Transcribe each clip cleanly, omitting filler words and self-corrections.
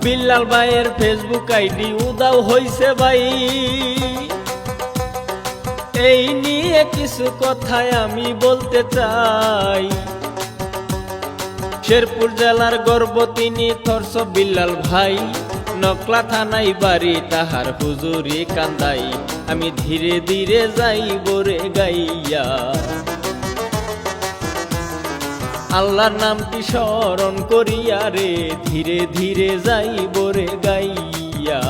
বিল্লাল ভাইয়ের Facebook ID উদাও হইছে ভাই, এই নিয়ে কিছু কথাই আমি বলতে চাই। শেরপুর জেলার গর্ব তিনি থরস বিল্লাল ভাই, নকলা থানায় বাড়ি তাহার হুজুরি কান্দাই। আমি ধীরে ধীরে যাইব রে গাইয়া, আল্লাহর নামটি স্মরণ করিয়া রে, ধীরে ধীরে যাইব রে গাইয়া।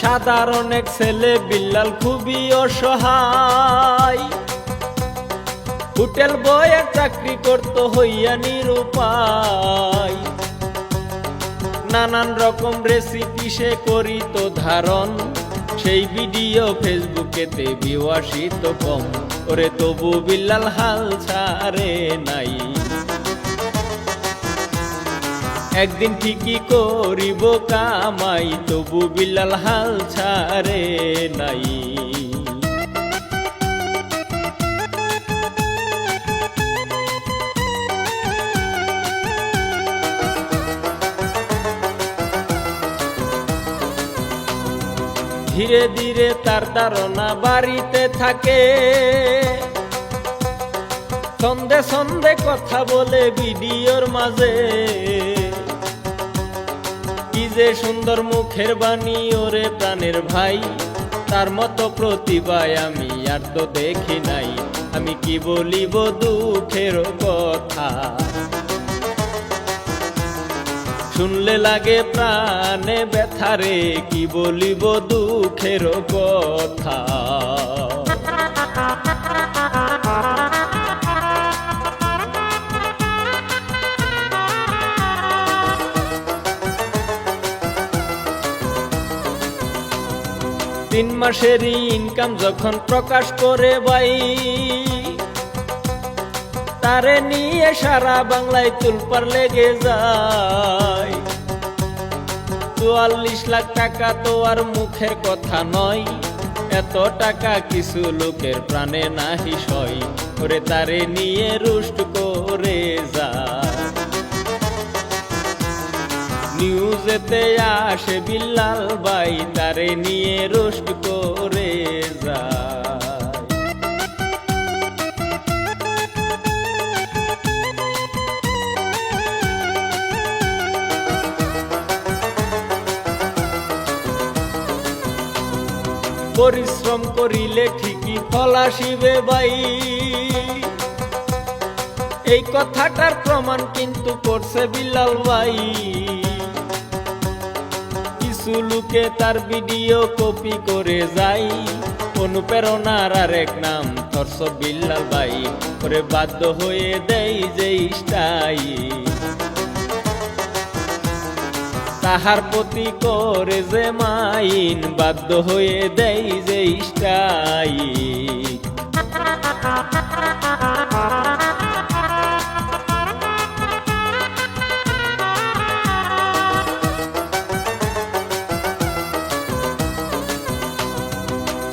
সাধারণ এক ছেলে বিল্লাল খুবই অসহায়, হোটেল বয়ের চাকরি করতে হইয়া নিরুপায়। নানান রকম রেসিপি সে করিত ধারণ, সেই ভিডিও ফেসবুকেতে ভিউয়ার্সিত কম। ওরে তবু বিল্লাল হাল ছাড়ে নাই, একদিন ঠিকই করিব কামাই, তবু বিল্লাল হাল ছাড়ে নাই। ধীরে ধীরে তার ধারণা বাড়িতে থাকে, সন্ধে সন্ধে কথা বলে ভিডিওর মাঝে। কি যে সুন্দর মুখের বাণী ওরে প্রাণের ভাই, তার মতো প্রতিভায় আমি আর তো দেখি নাই। আমি কি বলিব দুঃখের কথা, শুনলে লাগে প্রাণে ব্যথারে, কি বলিব দুঃখের কথা। তিন মাসেরই ইনকাম যখন প্রকাশ করে ভাই, তারে নিয়ে সারা বাংলায় তুলপার লেগে যায়। ৪৪ লাখ টাকা তো আর মুখের কথা নয়, এত টাকা কিছু লোকের প্রাণে নাহি সয়। ওরে তারে নিয়ে রুষ্ট করে যায়, নিউজেতে আসে বিল্লাল ভাই, তারে নিয়ে রোস্ট করে যায়। পরিশ্রম করিলে ঠিকই ফল আসিবে ভাই, এই কথাটার প্রমাণ কিন্তু করছে বিল্লাল ভাই। কিছু লোকে তার ভিডিও কপি করে যায়, অনুপ্রেরণার আরেক নাম থরস বিল্লাল ভাই। করে বাধ্য হয়ে দেয় যে স্টাইল, তাহার প্রতি করে যে মাইন, বাধ্য হয়ে দেয় যে স্টাইল।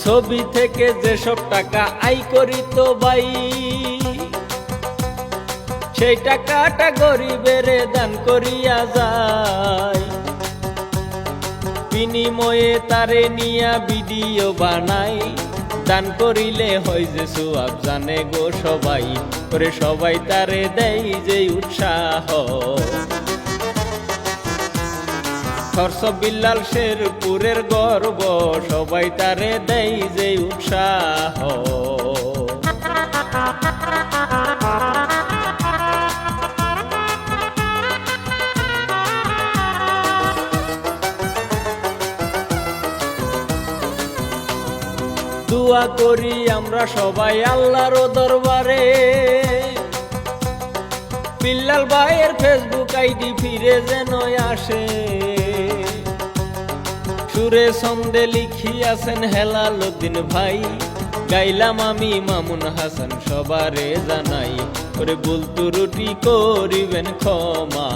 ছবি থেকে যেসব টাকা আয় করিত ভাই, সেই টাকাটা গরিবের দান করিয়া যায়। বিনিময়ে তারে নিয়া ভিডিও বানাই, দান করিলে হয় যে সওয়াব জানে গো সবাই। করে সবাই তারে দেয় যে উৎসাহ, থরস বিল্লাল শেরপুরের গর্ব, সবাই তারে দেয় যে উৎসাহ। দোয়া করি আমরা সবাই আল্লাহর দরবারে, বিল্লাল ভাইয়ের ফেসবুক আইডি ফিরে যেন আসে। সুরে ছন্দে লিখিয়াছেন হেলালুদ্দিন ভাই, গাইলাম আমি মামুন হাসান, সবারে জানাই। করে ভুল ত্রুটি করিবেন ক্ষমা,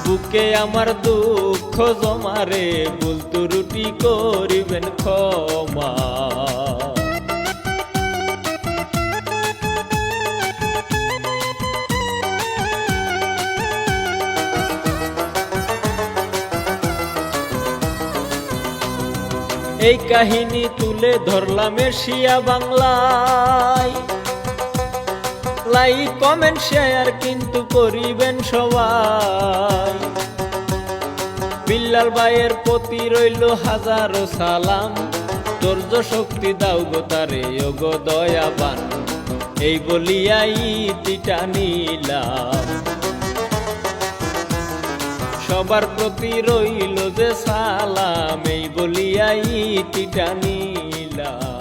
বুকে আমার দুঃখ জমারে ভুল ত্রুটি করিবেন ক্ষমা। এই কাহিনী তুলে ধরলাম এশিয়া বাংলায়, লাইক কমেন্ট শেয়ার কিন্তু করিবেন সবাই। বিল্লাল ভাইয়ের প্রতি রইল হাজারো সালাম, ধৈর্য শক্তি দাও গো তারে ও গো দয়াবান, এই বলিয়াই ইতিটা নিলাম। সবার প্রতি রইল যে সালাম, এই বলিয়াই ইতিটা নিলাম।